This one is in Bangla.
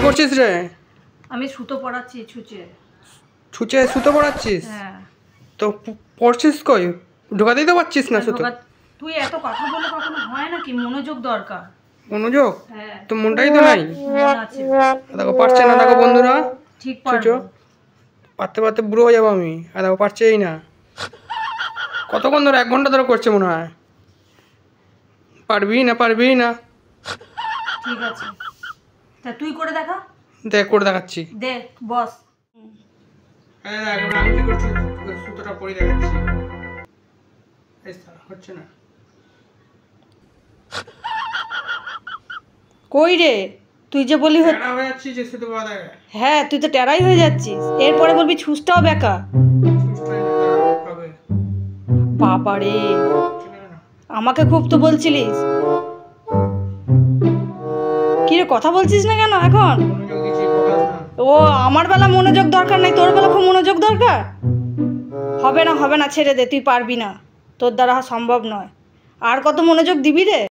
করছিস রে? আমি সুতো পড়াচ্ছি ছুঁচে। ছুঁচে সুতো পড়াচ্ছিস? হ্যাঁ। তো পড়ছিস কই? ঢোকাতেই তো পারছিস না সুতো। তুই এত কথা বলে কখনো হয় নাকি? মনোযোগ দরকার। মনোযোগ? হ্যাঁ। তো মনটাই তো নাই। মন আছে। দেখো পারছে না, দেখো বন্ধুরা। ঠিক ছুঁচো পারবো। পারতে পারতে বুড়ো হয়ে যাবো আমি, আর দেখো পারছেই না। কতক্ষণ ধরে? 1 ঘন্টা ধরে করছে মনে হয়। পারবি না, পারবি না। ঠিক আছে, তা তুই করে দেখা। দেখ করে দেখাচ্ছি। দে বস। আমি কি করছি, সুতোটা পরে দেখাচ্ছি। হচ্ছে না। কই রে, তুই যে বলি হয়ে যাচ্ছি যে সুতো পড়া। হ্যাঁ, তুই তো টেরাই হয়ে যাচ্ছিস। এরপরে বলবি ছুঁচটাও বেকা। বাবা রে, আমাকে খুব তো বলছিলিস। কি রে, কথা বলছিস না কেন এখন? ও, আমার বেলা মনোযোগ দরকার নাই, তোর বেলা খুব মনোযোগ দরকার। হবে না, হবে না, ছেড়ে দে, তুই পারবি না, তোর দ্বারা সম্ভব নয়। আর কত মনোযোগ দিবি রে?